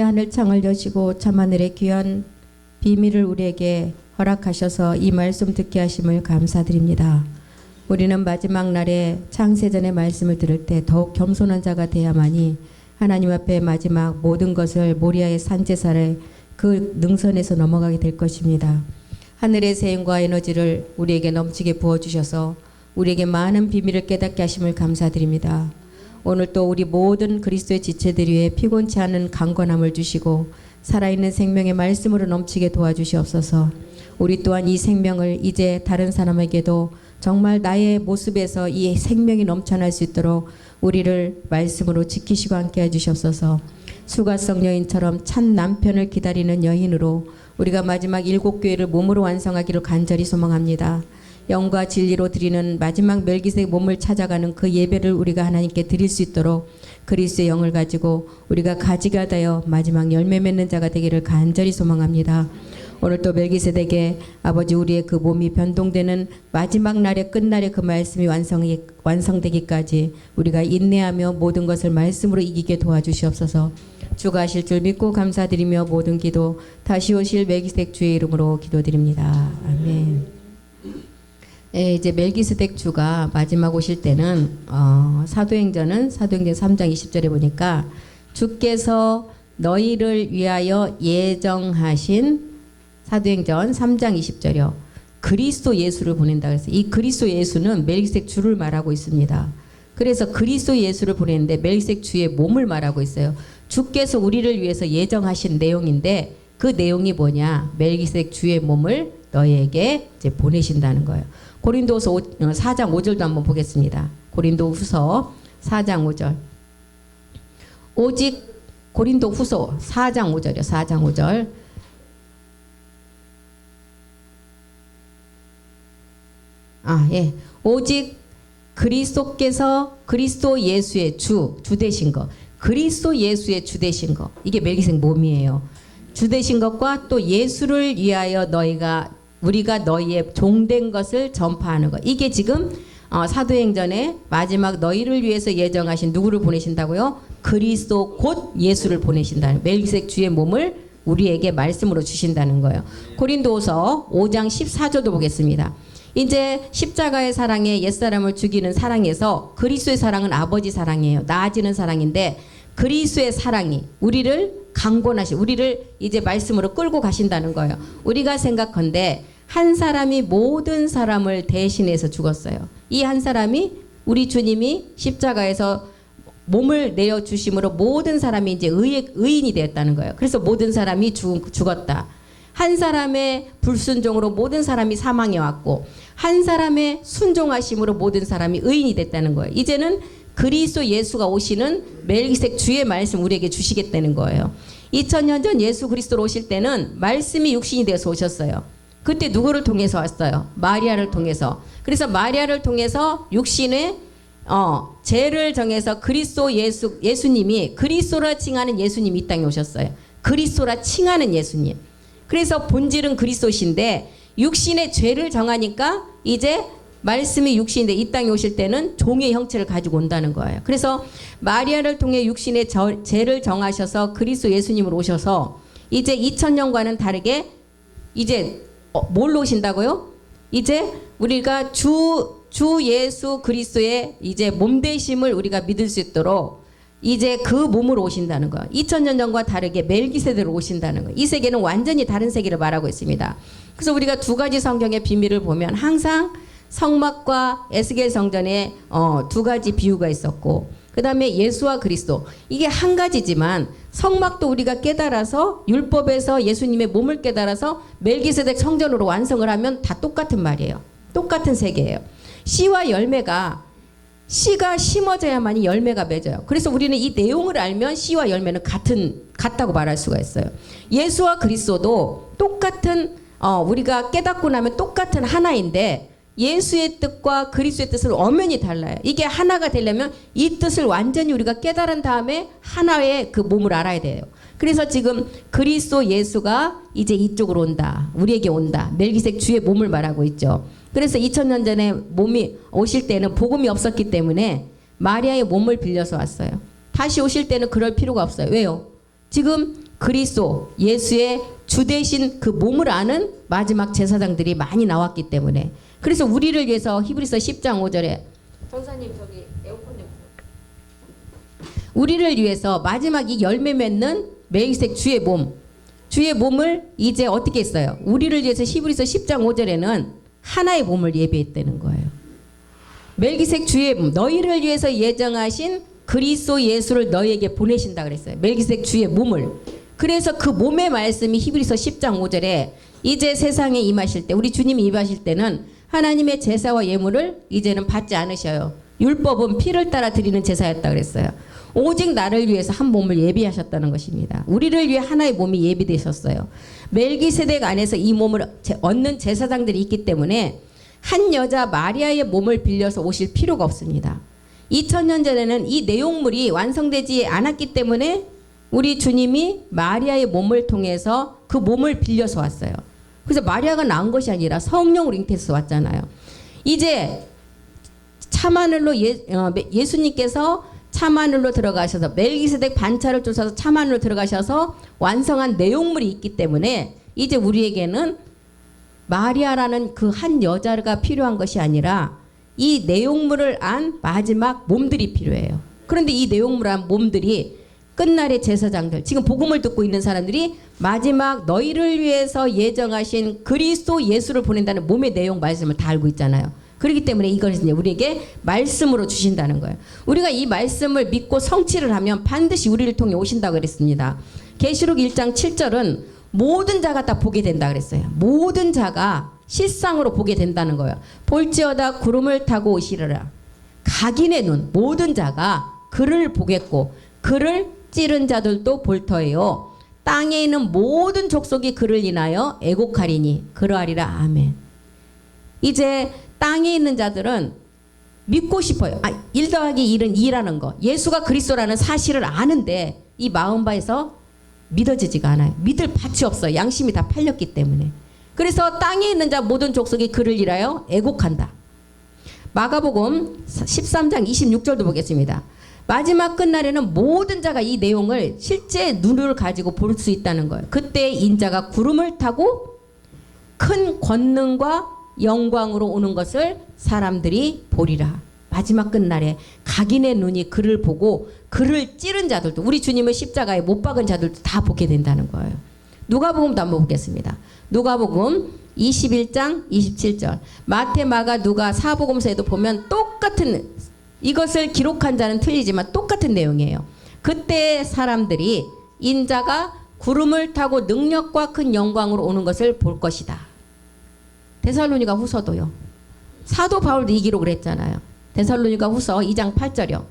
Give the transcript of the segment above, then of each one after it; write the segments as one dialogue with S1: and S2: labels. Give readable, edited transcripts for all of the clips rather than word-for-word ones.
S1: 하늘 창을 여시고 참하늘의 귀한 비밀을 우리에게 허락하셔서 이 말씀 듣게 하심을 감사드립니다. 우리는 마지막 날에 창세전의 말씀을 들을 때 더욱 겸손한 자가 되야만이 하나님 앞에 마지막 모든 것을 모리아의 산제사를 그 능선에서 넘어가게 될 것입니다. 하늘의 세임과 에너지를 우리에게 넘치게 부어주셔서 우리에게 많은 비밀을 깨닫게 하심을 감사드립니다. 오늘 또 우리 모든 그리스도의 지체들 위해 피곤치 않은 강건함을 주시고 살아있는 생명의 말씀으로 넘치게 도와주시옵소서. 우리 또한 이 생명을 이제 다른 사람에게도 정말 나의 모습에서 이 생명이 넘쳐날 수 있도록 우리를 말씀으로 지키시고 함께 해주시옵소서. 수가성 여인처럼 참 남편을 기다리는 여인으로 우리가 마지막 7교회를 몸으로 완성하기를 간절히 소망합니다. 영과 진리로 드리는 마지막 멜기세덱 몸을 찾아가는 그 예배를 우리가 하나님께 드릴 수 있도록 그리스도의 영을 가지고 우리가 가지가 되어 마지막 열매 맺는 자가 되기를 간절히 소망합니다. 오늘 또 멜기세덱의 아버지 우리의 그 몸이 변동되는 마지막 날의 끝날의 그 말씀이 완성되기까지 우리가 인내하며 모든 것을 말씀으로 이기게 도와주시옵소서. 주가 하실 줄 믿고 감사드리며 모든 기도 다시 오실 멜기세덱 주의 이름으로 기도드립니다. 아멘. 예, 이제 멜기세덱 주가 마지막 오실 때는 사도행전 3장 20절에 보니까 주께서 너희를 위하여 예정하신 사도행전 3장 20절이요. 그리스도 예수를 보낸다 그래서 이 그리스도 예수는 멜기세덱 주를 말하고 있습니다. 그래서 그리스도 예수를 보내는데 멜기세덱 주의 몸을 말하고 있어요. 주께서 우리를 위해서 예정하신 내용인데 그 내용이 뭐냐? 멜기세덱 주의 몸을 너희에게 이제 보내신다는 거예요. 고린도후서 4장 5절도 한번 보겠습니다. 고린도후서 4장 5절. 오직 고린도후서 4장 5절이요. 4장 5절. 예. 오직 그리스도께서 그리스도 예수의 주 되신 것. 그리스도 예수의 주 되신 것. 이게 멜기세덱 몸이에요. 주 되신 것과 또 예수를 위하여 우리가 너희의 종된 것을 전파하는 것. 이게 지금 사도행전에 마지막 너희를 위해서 예정하신 누구를 보내신다고요? 그리스도 곧 예수를 보내신다는 멜기세덱 주의 몸을 우리에게 말씀으로 주신다는 거예요. 고린도후서 5장 14절도 보겠습니다. 이제 십자가의 사랑에 옛사람을 죽이는 사랑에서 그리스도의 사랑은 아버지 사랑이에요. 나아지는 사랑인데 그리스도의 사랑이 우리를 우리를 이제 말씀으로 끌고 가신다는 거예요. 우리가 생각한데 한 사람이 모든 사람을 대신해서 죽었어요. 이 한 사람이 우리 주님이 십자가에서 몸을 내어주심으로 모든 사람이 이제 의인이 되었다는 거예요. 그래서 모든 사람이 죽었다. 한 사람의 불순종으로 모든 사람이 사망해 왔고 한 사람의 순종하심으로 모든 사람이 의인이 됐다는 거예요. 이제는 그리스도 예수가 오시는 멜기세덱 주의 말씀 우리에게 주시겠다는 거예요. 2000년 전 예수 그리스도로 오실 때는 말씀이 육신이 되어서 오셨어요. 그때 누구를 통해서 왔어요? 마리아를 통해서. 그래서 마리아를 통해서 육신의 죄를 정해서 그리스도 예수님이 그리스도라 칭하는 예수님이 이 땅에 오셨어요. 그리스도라 칭하는 예수님. 그래서 본질은 그리스도신데 육신의 죄를 정하니까 이제 말씀이 육신인데 이 땅에 오실 때는 종의 형체를 가지고 온다는 거예요. 그래서 마리아를 통해 육신의 죄를 정하셔서 그리스도 예수님으로 오셔서 이제 2000년과는 다르게 이제 뭘로 오신다고요? 이제 우리가 주 예수 그리스도의 이제 몸되심을 우리가 믿을 수 있도록 이제 그 몸으로 오신다는 거예요. 2000년 전과 다르게 멜기세덱으로 오신다는 거예요. 이 세계는 완전히 다른 세계를 말하고 있습니다. 그래서 우리가 두 가지 성경의 비밀을 보면 항상 성막과 에스겔 성전에 두 가지 비유가 있었고 그 다음에 예수와 그리스도 이게 한 가지지만 성막도 우리가 깨달아서 율법에서 예수님의 몸을 깨달아서 멜기세덱 성전으로 완성을 하면 다 똑같은 말이에요. 똑같은 세계예요. 씨와 열매가 씨가 심어져야만이 열매가 맺어요. 그래서 우리는 이 내용을 알면 씨와 열매는 같다고 말할 수가 있어요. 예수와 그리스도도 똑같은 우리가 깨닫고 나면 똑같은 하나인데 예수의 뜻과 그리스도의 뜻은 엄연히 달라요. 이게 하나가 되려면 이 뜻을 완전히 우리가 깨달은 다음에 하나의 그 몸을 알아야 돼요. 그래서 지금 그리스도 예수가 이제 이쪽으로 온다. 우리에게 온다. 멜기세덱 주의 몸을 말하고 있죠. 그래서 2000년 전에 몸이 오실 때는 복음이 없었기 때문에 마리아의 몸을 빌려서 왔어요. 다시 오실 때는 그럴 필요가 없어요. 왜요? 지금 그리스도 예수의 주 되신 그 몸을 아는 마지막 제사장들이 많이 나왔기 때문에, 그래서 우리를 위해서 히브리서 10장 5절에 전사님 저기 에어컨 좀, 우리를 위해서 마지막 이 열매 맺는 멜기세덱 주의 몸, 주의 몸을 이제 어떻게 했어요? 우리를 위해서 히브리서 10장 5절에는 하나의 몸을 예비했다는 거예요. 멜기세덱 주의 몸, 너희를 위해서 예정하신 그리스도 예수를 너희에게 보내신다 그랬어요. 멜기세덱 주의 몸을. 그래서 그 몸의 말씀이 히브리서 10장 5절에 이제 세상에 임하실 때, 우리 주님이 임하실 때는 하나님의 제사와 예물을 이제는 받지 않으셔요. 율법은 피를 따라 드리는 제사였다 그랬어요. 오직 나를 위해서 한 몸을 예비하셨다는 것입니다. 우리를 위해 하나의 몸이 예비되셨어요. 멜기세덱 안에서 이 몸을 얻는 제사장들이 있기 때문에 한 여자 마리아의 몸을 빌려서 오실 필요가 없습니다. 2000년 전에는 이 내용물이 완성되지 않았기 때문에 우리 주님이 마리아의 몸을 통해서 그 몸을 빌려서 왔어요. 그래서 마리아가 낳은 것이 아니라 성령으로 잉태해서 왔잖아요. 이제 참하늘로 예수님께서 참하늘로 들어가셔서 멜기세덱 반차를 쫓아서 참하늘로 들어가셔서 완성한 내용물이 있기 때문에 이제 우리에게는 마리아라는 그 한 여자가 필요한 것이 아니라 이 내용물을 안 마지막 몸들이 필요해요. 그런데 이 내용물을 안 몸들이 끝날의 제사장들, 지금 복음을 듣고 있는 사람들이 마지막 너희를 위해서 예정하신 그리스도 예수를 보낸다는 몸의 내용 말씀을 다 알고 있잖아요. 그렇기 때문에 이걸 이제 우리에게 말씀으로 주신다는 거예요. 우리가 이 말씀을 믿고 성취를 하면 반드시 우리를 통해 오신다고 그랬습니다. 계시록 1장 7절은 모든 자가 다 보게 된다 그랬어요. 모든 자가 실상으로 보게 된다는 거예요. 볼지어다 구름을 타고 오시리라. 각인의 눈, 모든 자가 그를 보겠고 그를 찌른 자들도 볼 터예요. 땅에 있는 모든 족속이 그를 인하여 애곡하리니 그러하리라. 아멘. 이제 땅에 있는 자들은 믿고 싶어요. 1 더하기 1은 2라는 거. 예수가 그리스도라는 사실을 아는데 이 마음바에서 믿어지지가 않아요. 믿을 밭이 없어요. 양심이 다 팔렸기 때문에. 그래서 땅에 있는 자 모든 족속이 그를 인하여 애곡한다. 마가복음 13장 26절도 보겠습니다. 마지막 끝날에는 모든 자가 이 내용을 실제 눈을 가지고 볼 수 있다는 거예요. 그때 인자가 구름을 타고 큰 권능과 영광으로 오는 것을 사람들이 보리라. 마지막 끝날에 각인의 눈이 그를 보고 그를 찌른 자들도, 우리 주님을 십자가에 못 박은 자들도 다 보게 된다는 거예요. 누가복음도 한번 보겠습니다. 누가복음 21장 27절. 마태, 마가, 누가 사복음서에도 보면 똑같은, 이것을 기록한 자는 틀리지만 똑같은 내용이에요. 그때 사람들이 인자가 구름을 타고 능력과 큰 영광으로 오는 것을 볼 것이다. 데살로니가 후서도요. 사도 바울도 이 기록을 했잖아요. 데살로니가 후서 2장 8절이요.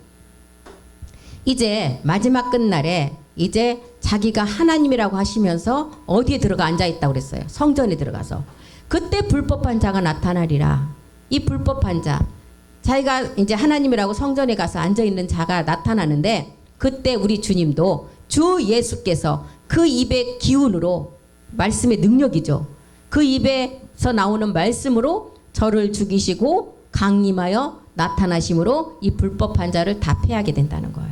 S1: 이제 마지막 끝날에 이제 자기가 하나님이라고 하시면서 어디에 들어가 앉아있다고 그랬어요. 성전에 들어가서. 그때 불법한 자가 나타나리라. 이 불법한 자, 자기가 이제 하나님이라고 성전에 가서 앉아있는 자가 나타나는데, 그때 우리 주님도 주 예수께서 그 입의 기운으로, 말씀의 능력이죠. 그 입에서 나오는 말씀으로 저를 죽이시고 강림하여 나타나심으로 이 불법한 자를 다 패하게 된다는 거예요.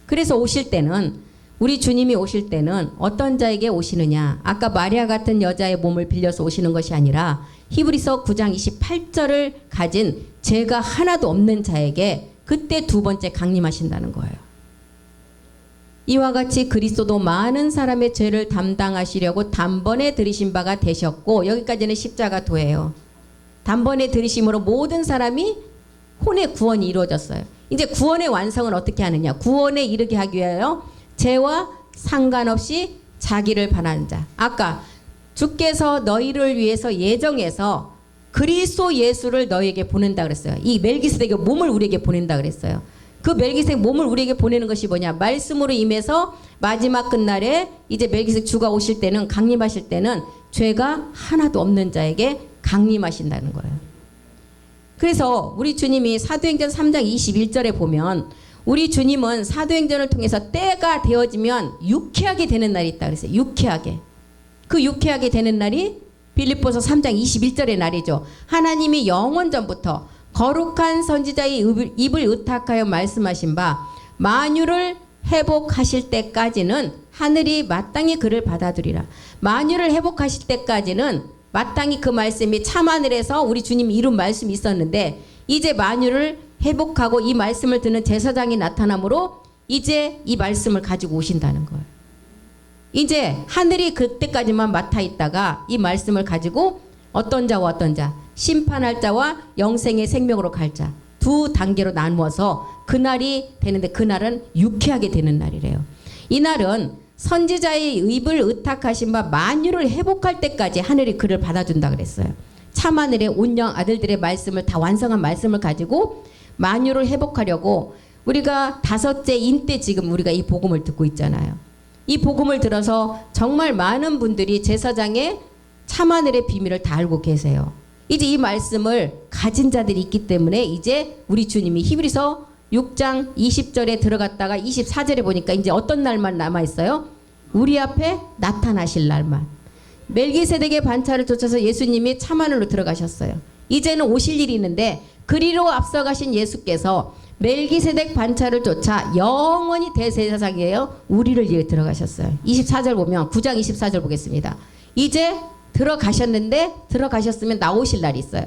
S1: 그래서 오실 때는, 우리 주님이 오실 때는 어떤 자에게 오시느냐, 아까 마리아 같은 여자의 몸을 빌려서 오시는 것이 아니라 히브리서 9장 28절을 가진 죄가 하나도 없는 자에게 그때 두 번째 강림하신다는 거예요. 이와 같이 그리스도도 많은 사람의 죄를 담당하시려고 단번에 들이신 바가 되셨고, 여기까지는 십자가 도예요. 단번에 들이심으로 모든 사람이 혼의 구원이 이루어졌어요. 이제 구원의 완성은 어떻게 하느냐, 구원에 이르게 하기 위하여 죄와 상관없이 자기를 바라는 자. 아까 주께서 너희를 위해서 예정해서 그리스도 예수를 너희에게 보낸다 그랬어요. 이 멜기세덱의 몸을 우리에게 보낸다 그랬어요. 그 멜기세덱 몸을 우리에게 보내는 것이 뭐냐, 말씀으로 임해서 마지막 끝날에 이제 멜기세덱 주가 오실 때는, 강림하실 때는 죄가 하나도 없는 자에게 강림하신다는 거예요. 그래서 우리 주님이 사도행전 3장 21절에 보면, 우리 주님은 사도행전을 통해서 때가 되어지면 유쾌하게 되는 날이 있다 그랬어요. 유쾌하게. 그 유쾌하게 되는 날이 빌립보서 3장 21절의 날이죠. 하나님이 영원 전부터 거룩한 선지자의 입을 의탁하여 말씀하신 바 만유를 회복하실 때까지는 하늘이 마땅히 그를 받아들이라. 만유를 회복하실 때까지는 마땅히 그 말씀이 참하늘에서 우리 주님이 이룬 말씀이 있었는데, 이제 만유를 회복하고 이 말씀을 듣는 제사장이 나타남으로 이제 이 말씀을 가지고 오신다는 거예요. 이제 하늘이 그때까지만 맡아 있다가 이 말씀을 가지고 어떤 자와 어떤 자, 심판할 자와 영생의 생명으로 갈 자, 두 단계로 나누어서 그날이 되는데, 그날은 유쾌하게 되는 날이래요. 이날은 선지자의 입을 의탁하신 바 만유를 회복할 때까지 하늘이 그를 받아준다 그랬어요. 참하늘의 온영 아들들의 말씀을 다 완성한 말씀을 가지고 만유를 회복하려고, 우리가 다섯째 인 때 지금 우리가 이 복음을 듣고 있잖아요. 이 복음을 들어서 정말 많은 분들이 제사장의 참하늘의 비밀을 다 알고 계세요. 이제 이 말씀을 가진 자들이 있기 때문에 이제 우리 주님이 히브리서 6장 20절에 들어갔다가 24절에 보니까 이제 어떤 날만 남아있어요? 우리 앞에 나타나실 날만. 멜기세덱의 반차를 쫓아서 예수님이 참하늘로 들어가셨어요. 이제는 오실 일이 있는데, 그리로 앞서가신 예수께서 멜기세덱 반차를 쫓아 영원히 대제사장이에요. 우리를 위해 들어가셨어요. 24절 보면, 9장 24절 보겠습니다. 이제 들어가셨는데, 들어가셨으면 나오실 날이 있어요.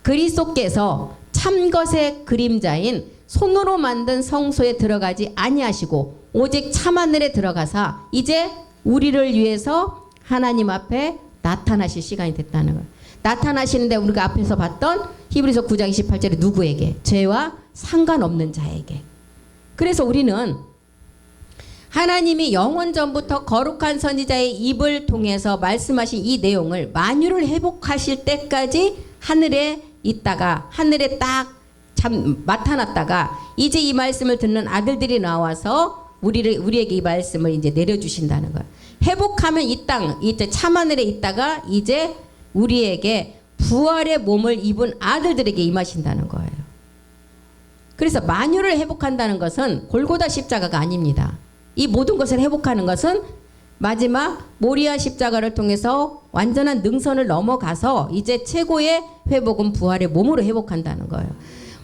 S1: 그리스도께서 참것의 그림자인 손으로 만든 성소에 들어가지 아니하시고 오직 참하늘에 들어가사 이제 우리를 위해서 하나님 앞에 나타나실 시간이 됐다는 거예요. 나타나시는데 우리가 앞에서 봤던 히브리서 9장 28절에 누구에게? 죄와 상관없는 자에게. 그래서 우리는 하나님이 영원 전부터 거룩한 선지자의 입을 통해서 말씀하신 이 내용을 만유를 회복하실 때까지 하늘에 있다가, 하늘에 딱 나타났다가 이제 이 말씀을 듣는 아들들이 나와서 우리에게 이 말씀을 이제 내려주신다는 거예요. 회복하면 이 땅, 이제 참하늘에 있다가 이제 우리에게 부활의 몸을 입은 아들들에게 임하신다는 거예요. 그래서 만유를 회복한다는 것은 골고다 십자가가 아닙니다. 이 모든 것을 회복하는 것은 마지막 모리아 십자가를 통해서 완전한 능선을 넘어가서 이제 최고의 회복은 부활의 몸으로 회복한다는 거예요.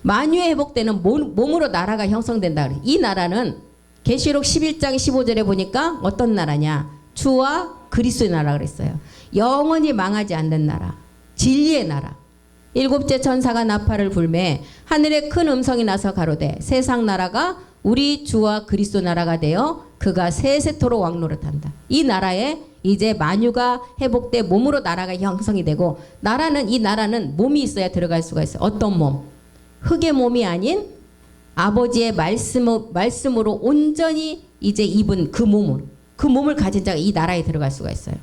S1: 만유의 회복되는 몸으로 나라가 형성된다 그래요. 이 나라는 계시록 11장 15절에 보니까 어떤 나라냐? 주와 그리스도의 나라 그랬어요. 영원히 망하지 않는 나라, 진리의 나라. 일곱째 천사가 나팔을 불매 하늘에 큰 음성이 나서 가로되 세상 나라가 우리 주와 그리스도 나라가 되어 그가 세세토록 왕노릇한다. 이 나라에 이제 만유가 회복돼 몸으로 나라가 형성이 되고, 이 나라는 몸이 있어야 들어갈 수가 있어요. 어떤 몸? 흙의 몸이 아닌 아버지의 말씀으로 온전히 이제 입은 그 몸을 가진 자가 이 나라에 들어갈 수가 있어요.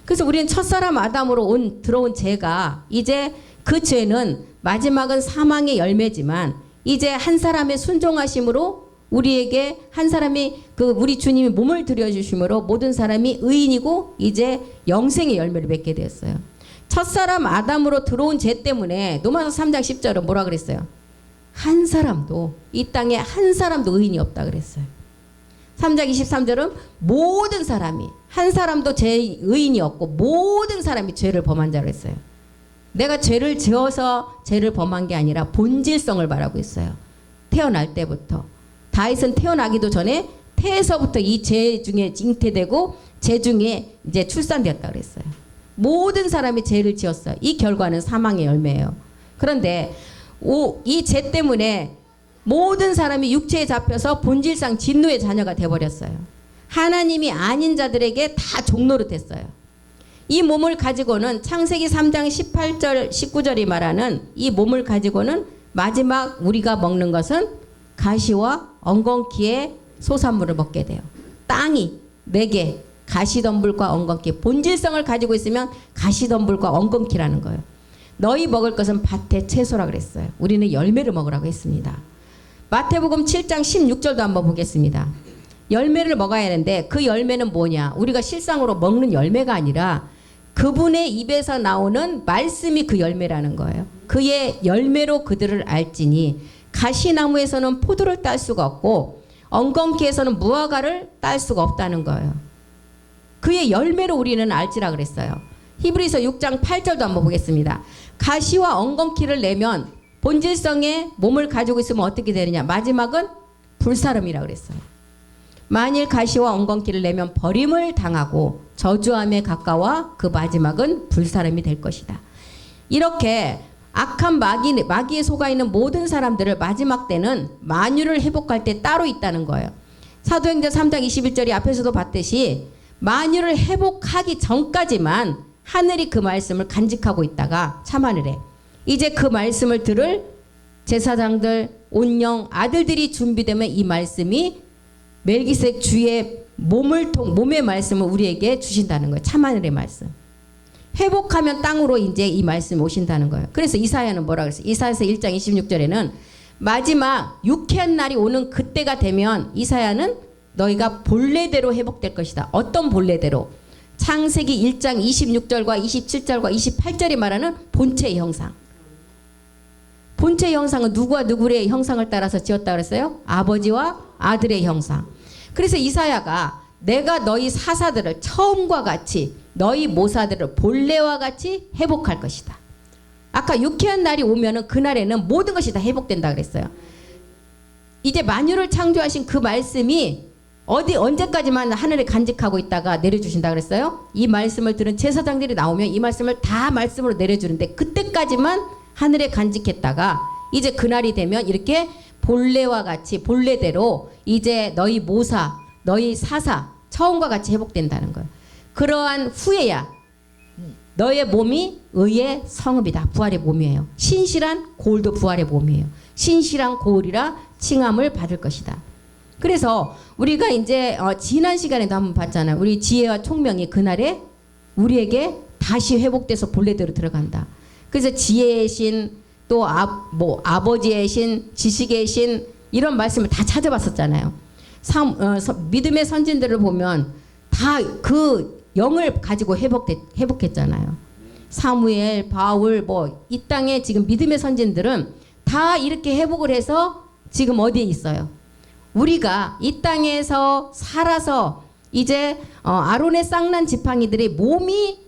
S1: 그래서 우리는 첫사람 아담으로 들어온 죄가, 이제 그 죄는 마지막은 사망의 열매지만 이제 한 사람의 순종하심으로 우리에게 한 사람이 우리 주님이 몸을 들여주심으로 모든 사람이 의인이고 이제 영생의 열매를 맺게 되었어요. 첫사람 아담으로 들어온 죄 때문에 로마서 3장 10절은 뭐라 그랬어요? 한 사람도, 이 땅에 한 사람도 의인이 없다 그랬어요. 3장 23절은 모든 사람이, 한 사람도 의인이 없고 모든 사람이 죄를 범한 자로 했어요. 내가 죄를 지어서 죄를 범한 게 아니라 본질성을 말하고 있어요. 태어날 때부터. 다윗은 태어나기도 전에 태에서부터 이 죄 중에 잉태되고 죄 중에 이제 출산되었다 그랬어요. 모든 사람이 죄를 지었어요. 이 결과는 사망의 열매예요. 그런데 이 죄 때문에 모든 사람이 육체에 잡혀서 본질상 진노의 자녀가 되어버렸어요. 하나님이 아닌 자들에게 다 종노릇했어요. 이 몸을 가지고는 창세기 3장 18절 19절이 말하는 이 몸을 가지고는 마지막 우리가 먹는 것은 가시와 엉겅퀴의 소산물을 먹게 돼요. 땅이 내게 가시덤불과 엉겅퀴, 본질성을 가지고 있으면 가시덤불과 엉겅퀴라는 거예요. 너희 먹을 것은 밭의 채소라 그랬어요. 우리는 열매를 먹으라고 했습니다. 마태복음 7장 16절도 한번 보겠습니다. 열매를 먹어야 하는데 그 열매는 뭐냐? 우리가 실상으로 먹는 열매가 아니라 그분의 입에서 나오는 말씀이 그 열매라는 거예요. 그의 열매로 그들을 알지니 가시나무에서는 포도를 딸 수가 없고 엉겅퀴에서는 무화과를 딸 수가 없다는 거예요. 그의 열매로 우리는 알지라 그랬어요. 히브리서 6장 8절도 한번 보겠습니다. 가시와 엉겅퀴를 내면 본질성의 몸을 가지고 있으면 어떻게 되느냐? 마지막은 불사름이라 그랬어요. 만일 가시와 엉겅퀴를 내면 버림을 당하고 저주함에 가까워 그 마지막은 불사름이 될 것이다. 이렇게 악한 마귀에 속아 있는 모든 사람들을 마지막 때는 만유를 회복할 때 따로 있다는 거예요. 사도행전 3장 21절이 앞에서도 봤듯이 만유를 회복하기 전까지만 하늘이 그 말씀을 간직하고 있다가 참하늘에 이제 그 말씀을 들을 제사장들, 온영, 아들들이 준비되면 이 말씀이 멜기세덱 주의 몸의 말씀을 우리에게 주신다는 거예요. 참하늘의 말씀. 회복하면 땅으로 이제 이 말씀이 오신다는 거예요. 그래서 이사야는 뭐라 그랬어요? 이사야서 1장 26절에는 마지막 유쾌한 날이 오는 그때가 되면 이사야는 너희가 본래대로 회복될 것이다. 어떤 본래대로? 창세기 1장 26절과 27절과 28절이 말하는 본체의 형상. 본체의 형상은 누구와 누구의 형상을 따라서 지었다 그랬어요? 아버지와 아들의 형상. 그래서 이사야가 내가 너희 사사들을 처음과 같이 너희 모사들을 본래와 같이 회복할 것이다. 아까 유쾌한 날이 오면은 그날에는 모든 것이 다 회복된다 그랬어요. 이제 만유를 창조하신 그 말씀이 언제까지만 하늘에 간직하고 있다가 내려주신다 그랬어요? 이 말씀을 들은 제사장들이 나오면 이 말씀을 다 말씀으로 내려주는데 그때까지만 하늘에 간직했다가 이제 그날이 되면 이렇게 본래와 같이 본래대로 이제 너희 모사, 너희 사사 처음과 같이 회복된다는 거예요. 그러한 후에야 너의 몸이 의의 성읍이다. 부활의 몸이에요. 신실한 고울도 부활의 몸이에요. 신실한 고울이라 칭함을 받을 것이다. 그래서 우리가 이제 지난 시간에도 한번 봤잖아요. 우리 지혜와 총명이 그날에 우리에게 다시 회복돼서 본래대로 들어간다. 그래서 지혜의 신, 또 아버지의 신, 지식의 신 이런 말씀을 다 찾아봤었잖아요. 믿음의 선진들을 보면 다 그 영을 가지고 회복했잖아요. 사무엘, 바울 이 땅에 지금 믿음의 선진들은 다 이렇게 회복을 해서 지금 어디에 있어요? 우리가 이 땅에서 살아서 이제 아론의 쌍난 지팡이들의 몸이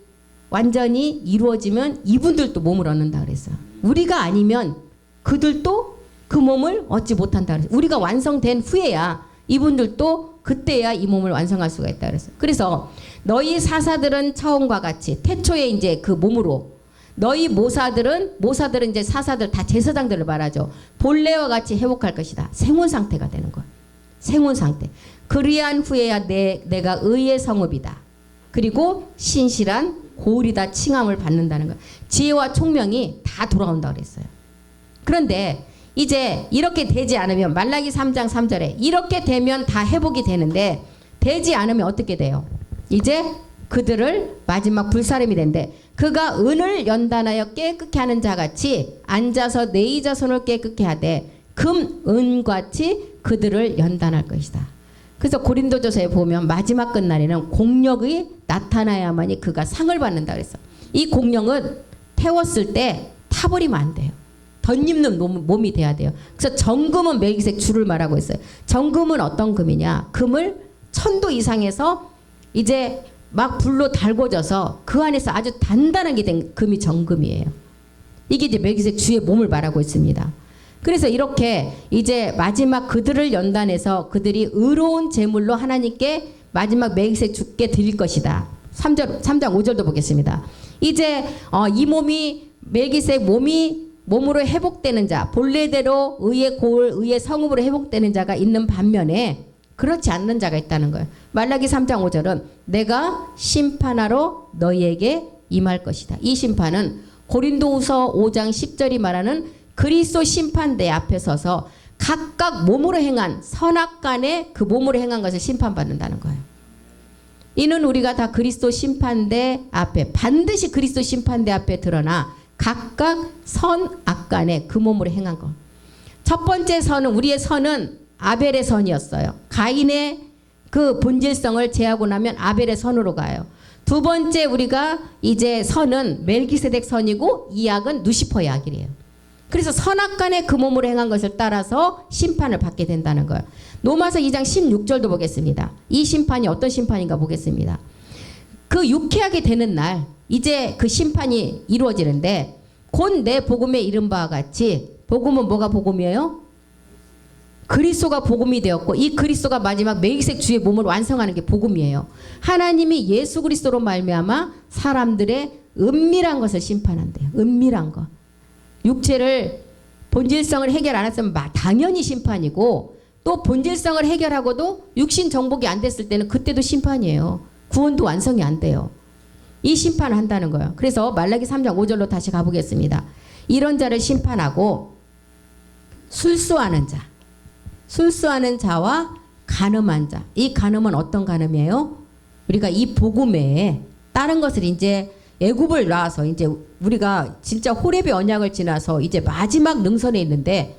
S1: 완전히 이루어지면 이분들도 몸을 얻는다 그랬어요. 우리가 아니면 그들도 그 몸을 얻지 못한다 그랬어요. 우리가 완성된 후에야 이분들도 그때야 이 몸을 완성할 수가 있다 그랬어요. 그래서 너희 사사들은 처음과 같이 태초에 이제 그 몸으로 너희 모사들은 이제 사사들 다 제사장들을 말하죠. 본래와 같이 회복할 것이다. 생혼 상태가 되는 거예요. 생혼 상태. 그리한 후에야 내가 의의 성읍이다. 그리고 신실한 고울이다 칭함을 받는다는 거예요. 지혜와 총명이 다 돌아온다 그랬어요. 그런데 이제 이렇게 되지 않으면 말라기 3장 3절에 이렇게 되면 다 회복이 되는데 되지 않으면 어떻게 돼요? 이제 그들을 마지막 불사름이 된대. 그가 은을 연단하여 깨끗게 하는 자같이 앉아서 네 자손을 깨끗게 하되 금, 은같이 그들을 연단할 것이다. 그래서 고린도전서에 보면 마지막 끝날에는 공력이 나타나야만이 그가 상을 받는다 그랬어. 이 공력은 태웠을 때 타버리면 안 돼요. 덧입는 몸이 돼야 돼요. 그래서 정금은 멜기세덱 주를 말하고 있어요. 정금은 어떤 금이냐? 금을 1000도 이상에서 이제 막 불로 달궈져서 그 안에서 아주 단단하게 된 금이 정금이에요. 이게 이제 멜기세덱 주의 몸을 말하고 있습니다. 그래서 이렇게 이제 마지막 그들을 연단해서 그들이 의로운 제물로 하나님께 마지막 멜기세덱 주께 드릴 것이다. 3장 5절도 보겠습니다. 이제 이 몸이 멜기세덱 몸으로 회복되는 자, 본래대로 의의 고울, 의의 성읍으로 회복되는 자가 있는 반면에 그렇지 않는 자가 있다는 거예요. 말라기 3장 5절은 내가 심판하러 너희에게 임할 것이다. 이 심판은 고린도후서 5장 10절이 말하는 그리스도 심판대 앞에 서서 각각 몸으로 행한 선악간에 그 몸으로 행한 것을 심판받는다는 거예요. 이는 우리가 다 그리스도 심판대 앞에 반드시 그리스도 심판대 앞에 드러나 각각 선악간에 그 몸으로 행한 것. 첫 번째 선은 우리의 선은 아벨의 선이었어요. 가인의 그 본질성을 제하고 나면 아벨의 선으로 가요. 두 번째 우리가 이제 선은 멜기세덱 선이고 이 약은 누시퍼의 약이래요. 그래서 선악간에 그 몸으로 행한 것을 따라서 심판을 받게 된다는 거예요. 로마서 2장 16절도 보겠습니다. 이 심판이 어떤 심판인가 보겠습니다. 그 유쾌하게 되는 날 이제 그 심판이 이루어지는데 곧 내 복음에 이른 바와 같이 복음은 뭐가 복음이에요? 그리스도가 복음이 되었고 이 그리스도가 마지막 멜기세덱 주의 몸을 완성하는 게 복음이에요. 하나님이 예수 그리스도로 말미암아 사람들의 은밀한 것을 심판한대요. 은밀한 것. 육체를 본질성을 해결 안 했으면 당연히 심판이고 또 본질성을 해결하고도 육신 정복이 안 됐을 때는 그때도 심판이에요. 구원도 완성이 안 돼요. 이 심판을 한다는 거예요. 그래서 말라기 3장 5절로 다시 가보겠습니다. 이런 자를 심판하고 술수하는 자, 술수하는 자와 간음한 자. 이 간음은 어떤 간음이에요? 우리가 이 복음에 다른 것을 이제 애굽을 나와서 이제 우리가 진짜 호렙의 언약을 지나서 이제 마지막 능선에 있는데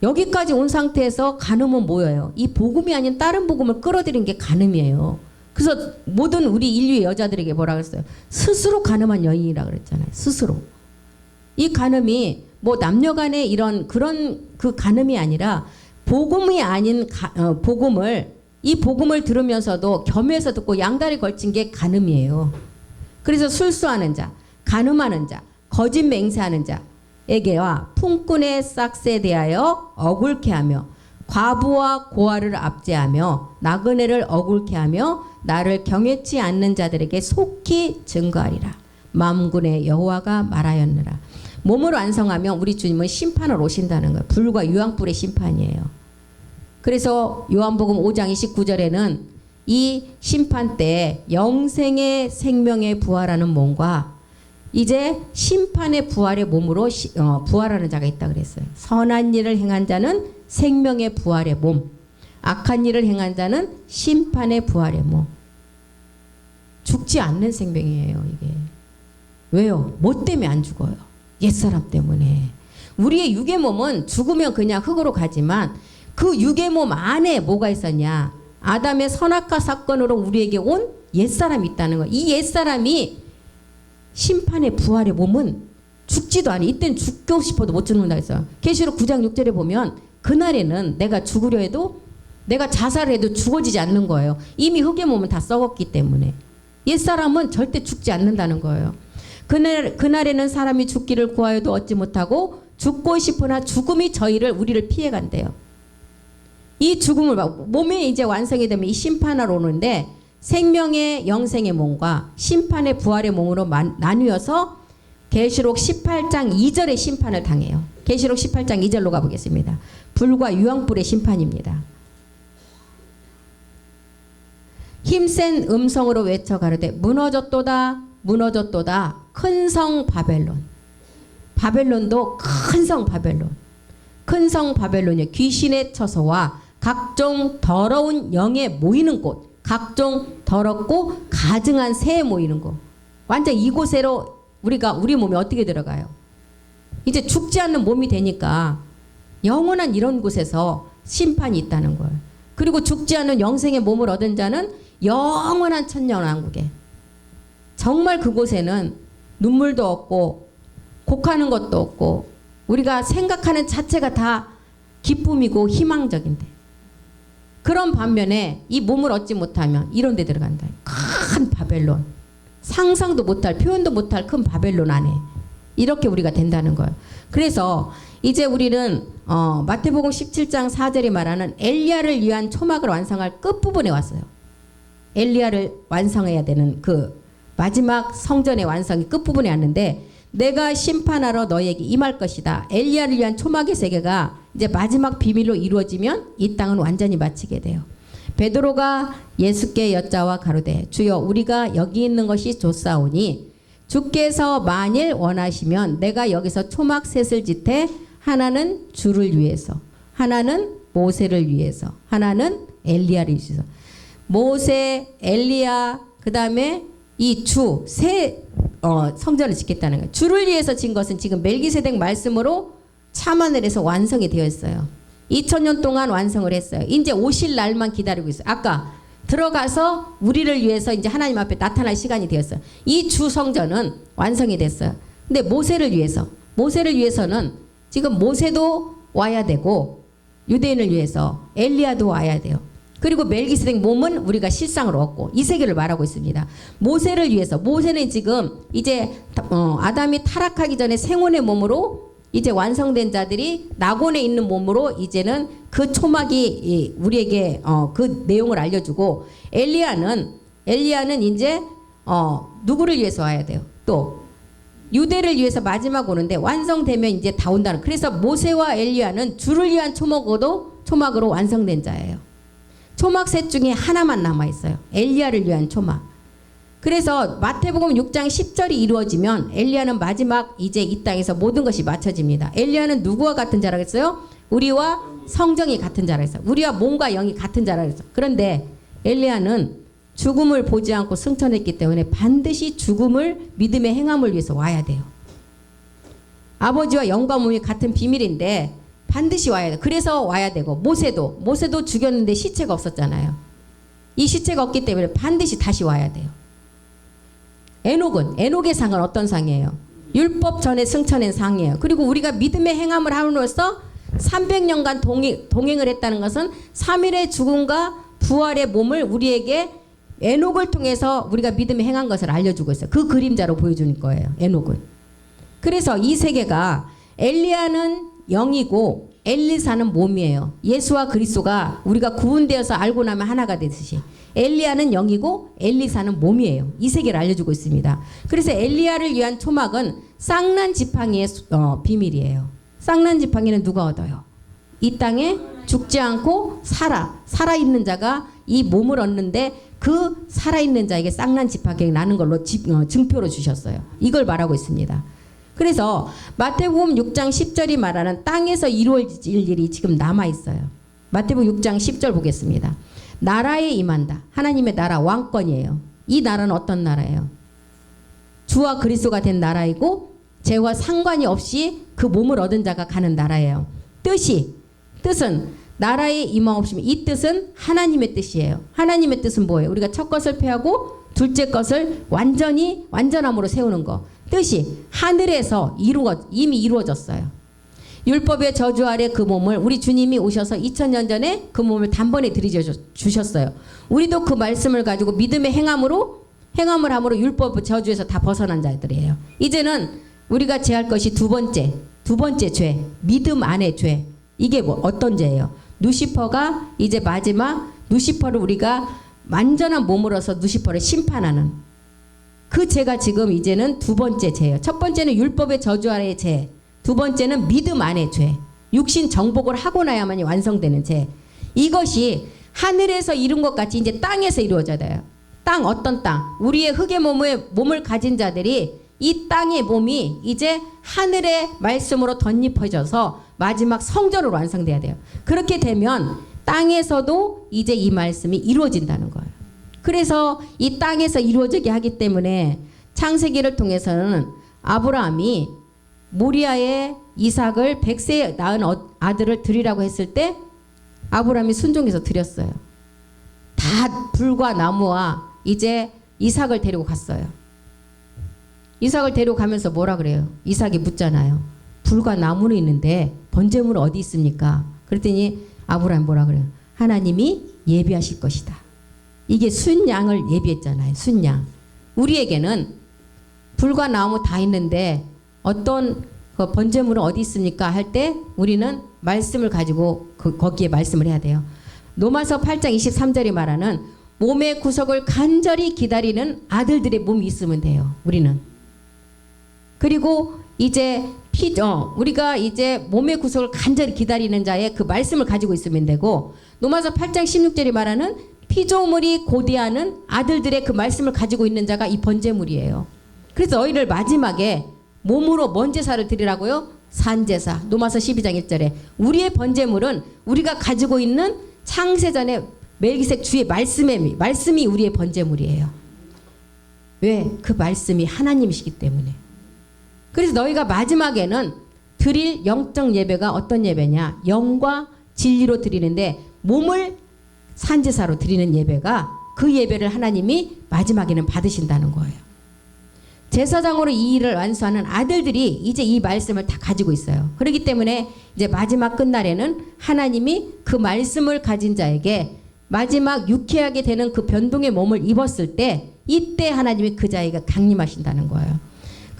S1: 여기까지 온 상태에서 간음은 뭐예요? 이 복음이 아닌 다른 복음을 끌어들인 게 간음이에요. 그래서 모든 우리 인류의 여자들에게 뭐라 그랬어요? 스스로 간음한 여인이라 그랬잖아요. 스스로. 이 간음이 뭐 남녀간의 이런 그런 그 간음이 아니라 복음이 아닌 복음을 이 복음을 들으면서도 겸해서 듣고 양다리 걸친 게 간음이에요. 그래서 술수하는 자, 간음하는 자, 거짓 맹세하는 자에게와 풍꾼의 싹스에 대하여 억울케 하며 과부와 고아를 압제하며 나그네를 억울케 하며 나를 경외치 않는 자들에게 속히 증거하리라. 만군의 여호와가 말하였느라. 몸을 완성하면 우리 주님은 심판을 오신다는 거예요. 불과 유황불의 심판이에요. 그래서 요한복음 5장 29절에는 이 심판 때 영생의 생명의 부활하는 몸과 이제 심판의 부활의 몸으로 부활하는 자가 있다 그랬어요. 선한 일을 행한 자는 생명의 부활의 몸, 악한 일을 행한 자는 심판의 부활의 몸. 죽지 않는 생명이에요, 이게. 왜요? 뭐 때문에 안 죽어요? 옛사람 때문에. 우리의 육의 몸은 죽으면 그냥 흙으로 가지만 그 육의 몸 안에 뭐가 있었냐? 아담의 선악과 사건으로 우리에게 온 옛사람이 있다는 거예요. 이 옛사람이 심판의 부활의 몸은 죽지도 않아. 이때는 죽고 싶어도 못 죽는다 했어요. 계시록 9장 6절에 보면 그날에는 내가 죽으려 해도 내가 자살을 해도 죽어지지 않는 거예요. 이미 흙의 몸은 다 썩었기 때문에. 옛사람은 절대 죽지 않는다는 거예요. 그날에는 사람이 죽기를 구하여도 얻지 못하고 죽고 싶으나 죽음이 우리를 피해간대요. 이 죽음을 몸에 이제 완성이 되면 이 심판하러 오는데 생명의 영생의 몸과 심판의 부활의 몸으로 나뉘어서 계시록 18장 2절의 심판을 당해요. 계시록 18장 2절로 가보겠습니다. 불과 유황불의 심판입니다. 힘센 음성으로 외쳐 가로되 무너졌도다 무너졌도다 큰 성 바벨론. 바벨론도 큰 성 바벨론. 큰 성 바벨론이 귀신의 처소와 각종 더러운 영에 모이는 곳, 각종 더럽고 가증한 새에 모이는 곳. 완전 이곳으로 우리 몸이 어떻게 들어가요? 이제 죽지 않는 몸이 되니까 영원한 이런 곳에서 심판이 있다는 거예요. 그리고 죽지 않는 영생의 몸을 얻은 자는 영원한 천년왕국에, 정말 그곳에는 눈물도 없고 곡하는 것도 없고 우리가 생각하는 자체가 다 기쁨이고 희망적인데, 그런 반면에 이 몸을 얻지 못하면 이런 데 들어간다. 큰 바벨론, 상상도 못할, 표현도 못할 큰 바벨론 안에 이렇게 우리가 된다는 거예요. 그래서 이제 우리는 마태복음 17장 4절이 말하는 엘리야를 위한 초막을 완성할 끝부분에 왔어요. 엘리야를 완성해야 되는 그 마지막 성전의 완성이 끝부분에 왔는데, 내가 심판하러 너에게 임할 것이다. 엘리야를 위한 초막의 세계가 이제 마지막 비밀로 이루어지면 이 땅은 완전히 마치게 돼요. 베드로가 예수께 여짜와 가로되 주여 우리가 여기 있는 것이 좋사오니 주께서 만일 원하시면 내가 여기서 초막 셋을 짓되 하나는 주를 위해서, 하나는 모세를 위해서, 하나는 엘리야를 위해서. 모세, 엘리야, 그 다음에 이 주 세 성전을 짓겠다는 거예요. 주를 위해서 진 것은 지금 멜기세덱 말씀으로 참안을 해서 완성이 되어 있어요. 2000년 동안 완성을 했어요. 이제 오실 날만 기다리고 있어요. 아까 들어가서 우리를 위해서 이제 하나님 앞에 나타날 시간이 되었어요. 이 주 성전은 완성이 됐어요. 근데 모세를 위해서는 지금 모세도 와야 되고 유대인을 위해서 엘리야도 와야 돼요. 그리고 멜기세덱 몸은 우리가 실상으로 얻고, 이 세계를 말하고 있습니다. 모세를 위해서, 모세는 지금 이제 아담이 타락하기 전에 생혼의 몸으로 이제 완성된 자들이 낙원에 있는 몸으로 이제는 그 초막이 우리에게 그 내용을 알려주고, 엘리야는 이제 누구를 위해서 와야 돼요? 또 유대를 위해서 마지막 오는데 완성되면 이제 다 온다는. 그래서 모세와 엘리야는 주를 위한 초막으로 완성된 자예요. 초막 셋 중에 하나만 남아 있어요. 엘리야를 위한 초막. 그래서 마태복음 6장 10절이 이루어지면 엘리야는 마지막 이제 이 땅에서 모든 것이 맞춰집니다. 엘리야는 누구와 같은 자라고 했어요? 우리와 성정이 같은 자라고 했어요. 우리와 몸과 영이 같은 자라고 했어요. 그런데 엘리야는 죽음을 보지 않고 승천했기 때문에 반드시 죽음을 믿음의 행함을 위해서 와야 돼요. 아버지와 영과 몸이 같은 비밀인데 반드시 와야 돼요. 그래서 와야 되고, 모세도 죽였는데 시체가 없었잖아요. 이 시체가 없기 때문에 반드시 다시 와야 돼요. 에녹의 상은 어떤 상이에요? 율법 전에 승천한 상이에요. 그리고 우리가 믿음의 행함을 함으로써 300년간 동행을 했다는 것은 3일의 죽음과 부활의 몸을 우리에게 에녹을 통해서 우리가 믿음의 행한 것을 알려주고 있어요. 그 그림자로 보여주는 거예요. 에녹은. 그래서 이 세계가 엘리야는 영이고 엘리사는 몸이에요. 예수와 그리스도가 우리가 구분되어서 알고 나면 하나가 되듯이 엘리야는 영이고 엘리사는 몸이에요. 이 세계를 알려주고 있습니다. 그래서 엘리야를 위한 초막은 쌍난 지팡이의 비밀이에요. 쌍난 지팡이는 누가 얻어요? 이 땅에 죽지 않고 살아있는 자가 이 몸을 얻는데, 그 살아있는 자에게 쌍난 지팡이가 나는 걸로 증표로 주셨어요. 이걸 말하고 있습니다. 그래서 마태복음 6장 10절이 말하는 땅에서 이루어질 일이 지금 남아있어요. 마태복음 6장 10절 보겠습니다. 나라에 임한다. 하나님의 나라, 왕권이에요. 이 나라는 어떤 나라예요? 주와 그리스도가 된 나라이고 죄와 상관이 없이 그 몸을 얻은 자가 가는 나라예요. 뜻은 나라에 임하옵시면, 이 뜻은 하나님의 뜻이에요. 하나님의 뜻은 뭐예요? 우리가 첫 것을 폐하고 둘째 것을 완전함으로 세우는 거. 뜻이 하늘에서 이미 이루어졌어요. 율법의 저주 아래 그 몸을 우리 주님이 오셔서 2000년 전에 그 몸을 단번에 들이주셨어요. 우리도 그 말씀을 가지고 믿음의 행함을 함으로 율법 저주에서 다 벗어난 자들이에요. 이제는 우리가 제할 것이 두 번째 죄, 믿음 안의 죄. 이게 어떤 죄예요? 누시퍼가 이제 마지막, 누시퍼를 우리가 완전한 몸으로서 누시퍼를 심판하는 그 죄가 지금 이제는 두 번째 죄예요. 첫 번째는 율법의 저주 아래의 죄, 두 번째는 믿음 안의 죄, 육신 정복을 하고 나야만이 완성되는 죄. 이것이 하늘에서 이룬 것 같이 이제 땅에서 이루어져야 돼요. 어떤 땅? 우리의 흙의 몸을 가진 자들이 이 땅의 몸이 이제 하늘의 말씀으로 덧입혀져서 마지막 성전으로 완성돼야 돼요. 그렇게 되면 땅에서도 이제 이 말씀이 이루어진다는 거예요. 그래서 이 땅에서 이루어지게 하기 때문에 창세기를 통해서는 아브라함이 모리아의 이삭을 100세에 낳은 아들을 드리라고 했을 때 아브라함이 순종해서 드렸어요. 다 불과 나무와 이제 이삭을 데리고 갔어요. 이삭을 데리고 가면서 뭐라 그래요? 이삭이 묻잖아요. 불과 나무는 있는데 번제물은 어디 있습니까? 그랬더니 아브라함 뭐라 그래요? 하나님이 예비하실 것이다. 이게 순양을 예비했잖아요. 순양. 우리에게는 불과 나무 다 있는데 어떤 그 번제물은 어디 있습니까? 할 때 우리는 말씀을 가지고 거기에 말씀을 해야 돼요. 로마서 8장 23절이 말하는 몸의 구속을 간절히 기다리는 아들들의 몸이 있으면 돼요. 우리는. 그리고 이제 우리가 이제 몸의 구속을 간절히 기다리는 자의 그 말씀을 가지고 있으면 되고, 로마서 8장 16절이 말하는 피조물이 고대하는 아들들의 그 말씀을 가지고 있는 자가 이 번제물이에요. 그래서 너희를 마지막에 몸으로 뭔 제사를 드리라고요? 산제사. 로마서 12장 1절에 우리의 번제물은 우리가 가지고 있는 창세전에 멜기세덱 주의 말씀이 우리의 번제물이에요. 왜? 그 말씀이 하나님이시기 때문에. 그래서 너희가 마지막에는 드릴 영적 예배가 어떤 예배냐? 영과 진리로 드리는데 몸을 산제사로 드리는 예배가, 그 예배를 하나님이 마지막에는 받으신다는 거예요. 제사장으로 이 일을 완수하는 아들들이 이제 이 말씀을 다 가지고 있어요. 그렇기 때문에 이제 마지막 끝날에는 하나님이 그 말씀을 가진 자에게 마지막 유쾌하게 되는 그 변동의 몸을 입었을 때, 이때 하나님이 그 자에게 강림하신다는 거예요.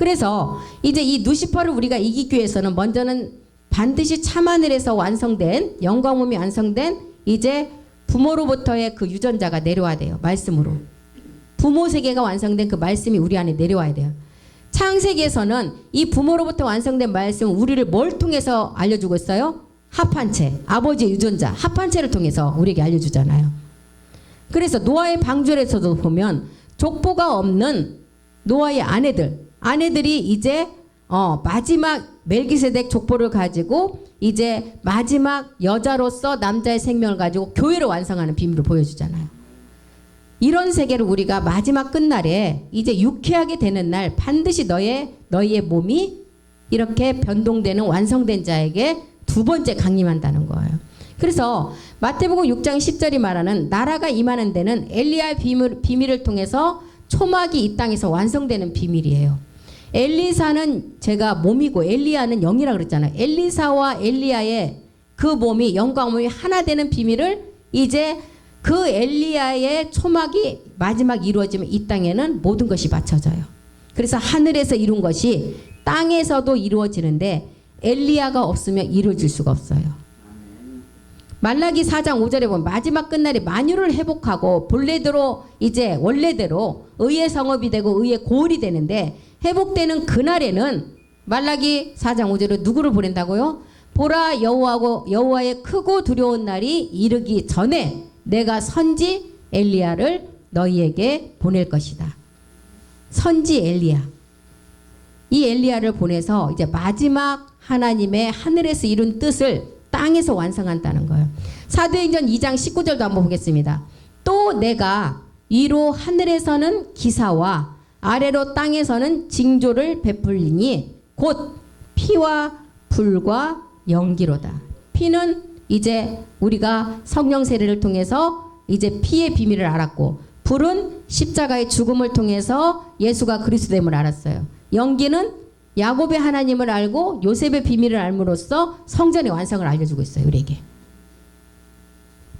S1: 그래서 이제 이 누시퍼를 우리가 이기기 위해서는 먼저는 반드시 참하늘에서 완성된 영광 몸이 완성된 이제 부모로부터의 그 유전자가 내려와야 돼요. 말씀으로. 부모 세계가 완성된 그 말씀이 우리 안에 내려와야 돼요. 창세기에서는 이 부모로부터 완성된 말씀은 우리를 뭘 통해서 알려주고 있어요? 합한체, 아버지의 유전자, 합한체를 통해서 우리에게 알려주잖아요. 그래서 노아의 방주에서도 보면 족보가 없는 노아의 아내들이 이제 마지막 멜기세덱 족보를 가지고 이제 마지막 여자로서 남자의 생명을 가지고 교회를 완성하는 비밀을 보여주잖아요. 이런 세계를 우리가 마지막 끝날에 이제 유쾌하게 되는 날 반드시 너희의 몸이 이렇게 변동되는 완성된 자에게 두 번째 강림한다는 거예요. 그래서 마태복음 6장 10절이 말하는 나라가 임하는 데는 엘리야의 비밀을 통해서 초막이 이 땅에서 완성되는 비밀이에요. 엘리사는 제가 몸이고 엘리야는 영이라 그랬잖아요. 엘리사와 엘리야의 그 몸이 영광 몸이 하나 되는 비밀을 이제 그 엘리야의 초막이 마지막 이루어지면 이 땅에는 모든 것이 맞춰져요. 그래서 하늘에서 이룬 것이 땅에서도 이루어지는데 엘리야가 없으면 이루어질 수가 없어요. 말라기 4장 5절에 보면 마지막 끝날에 만유를 회복하고 본래대로 이제 원래대로 의의 성읍이 되고 의의 고을이 되는데 회복되는 그날에는 말라기 4장 5절에 누구를 보낸다고요? 보라 여호와의 크고 두려운 날이 이르기 전에 내가 선지 엘리야를 너희에게 보낼 것이다. 선지 엘리야. 이 엘리야를 보내서 이제 마지막 하나님의 하늘에서 이룬 뜻을 땅에서 완성한다는 거예요. 사도행전 2장 19절도 한번 보겠습니다. 또 내가 위로 하늘에서는 기사와 아래로 땅에서는 징조를 베풀리니 곧 피와 불과 연기로다. 피는 이제 우리가 성령 세례를 통해서 이제 피의 비밀을 알았고, 불은 십자가의 죽음을 통해서 예수가 그리스도됨을 알았어요. 연기는 야곱의 하나님을 알고 요셉의 비밀을 알므로써 성전의 완성을 알려주고 있어요. 우리에게.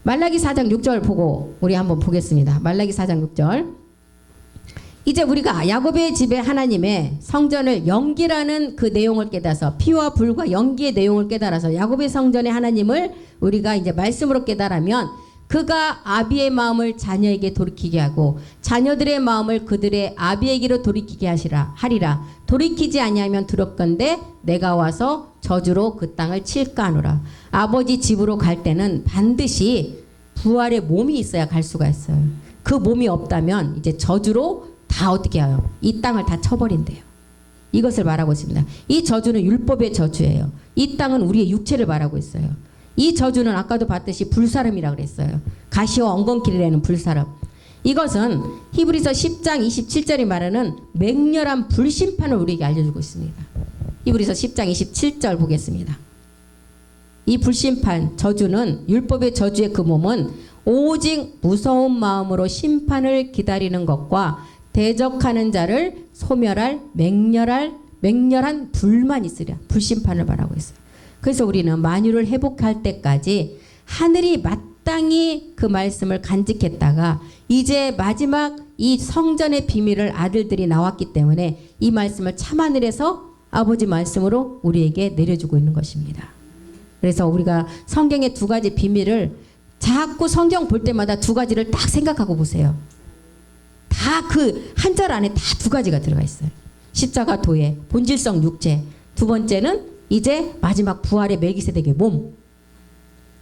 S1: 말라기 4장 6절 보고 우리 한번 보겠습니다. 말라기 4장 6절. 이제 우리가 야곱의 집에 하나님의 성전을 연기라는 그 내용을 깨달아서 피와 불과 연기의 내용을 깨달아서 야곱의 성전의 하나님을 우리가 이제 말씀으로 깨달으면 그가 아비의 마음을 자녀에게 돌이키게 하고 자녀들의 마음을 그들의 아비에게로 돌이키게 하리라. 돌이키지 아니하면 두렵건대 내가 와서 저주로 그 땅을 칠까 하노라. 아버지 집으로 갈 때는 반드시 부활의 몸이 있어야 갈 수가 있어요. 그 몸이 없다면 이제 저주로 다 어떻게 해요? 이 땅을 다 쳐버린대요. 이것을 말하고 있습니다. 이 저주는 율법의 저주예요. 이 땅은 우리의 육체를 말하고 있어요. 이 저주는 아까도 봤듯이 불사름이라고 그랬어요. 가시와 엉겅퀴를 불사름. 이것은 히브리서 10장 27절이 말하는 맹렬한 불심판을 우리에게 알려주고 있습니다. 히브리서 10장 27절 보겠습니다. 이 불심판 저주는 율법의 저주의 그 몸은 오직 무서운 마음으로 심판을 기다리는 것과 대적하는 자를 소멸할 맹렬한 불만 있으랴. 불심판을 말하고 있어요. 그래서 우리는 만유를 회복할 때까지 하늘이 마땅히 그 말씀을 간직했다가 이제 마지막 이 성전의 비밀을 아들들이 나왔기 때문에 이 말씀을 참하늘에서 아버지 말씀으로 우리에게 내려주고 있는 것입니다. 그래서 우리가 성경의 두 가지 비밀을 자꾸 성경 볼 때마다 두 가지를 딱 생각하고 보세요. 다 그 한 절 안에 다 두 가지가 들어가 있어요. 십자가 도의 본질성 육체, 두 번째는 이제 마지막 부활의 멜기세덱의 몸.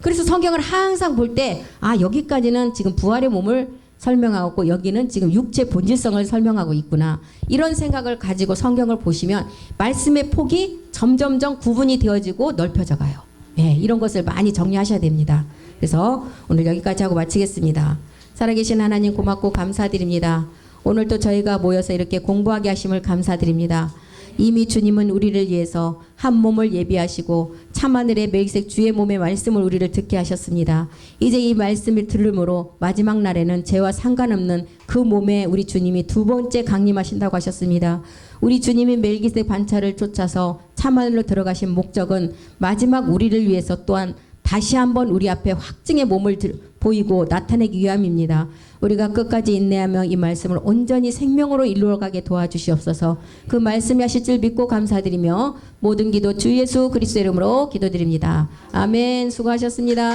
S1: 그래서 성경을 항상 볼 때 여기까지는 지금 부활의 몸을 설명하고 여기는 지금 육체 본질성을 설명하고 있구나. 이런 생각을 가지고 성경을 보시면 말씀의 폭이 점점점 구분이 되어지고 넓혀져 가요. 이런 것을 많이 정리하셔야 됩니다. 그래서 오늘 여기까지 하고 마치겠습니다. 살아계신 하나님 고맙고 감사드립니다. 오늘도 저희가 모여서 이렇게 공부하게 하심을 감사드립니다. 이미 주님은 우리를 위해서 한 몸을 예비하시고 참하늘의 멜기세덱 주의 몸의 말씀을 우리를 듣게 하셨습니다. 이제 이 말씀을 들음으로 마지막 날에는 죄와 상관없는 그 몸에 우리 주님이 두 번째 강림하신다고 하셨습니다. 우리 주님이 멜기세덱 반차를 쫓아서 참하늘로 들어가신 목적은 마지막 우리를 위해서 또한 다시 한번 우리 앞에 확증의 몸을 보이고 나타내기 위함입니다. 우리가 끝까지 인내하며 이 말씀을 온전히 생명으로 이루어가게 도와주시옵소서. 그 말씀이 하실 줄 믿고 감사드리며 모든 기도 주 예수 그리스도의 이름으로 기도드립니다. 아멘. 수고하셨습니다.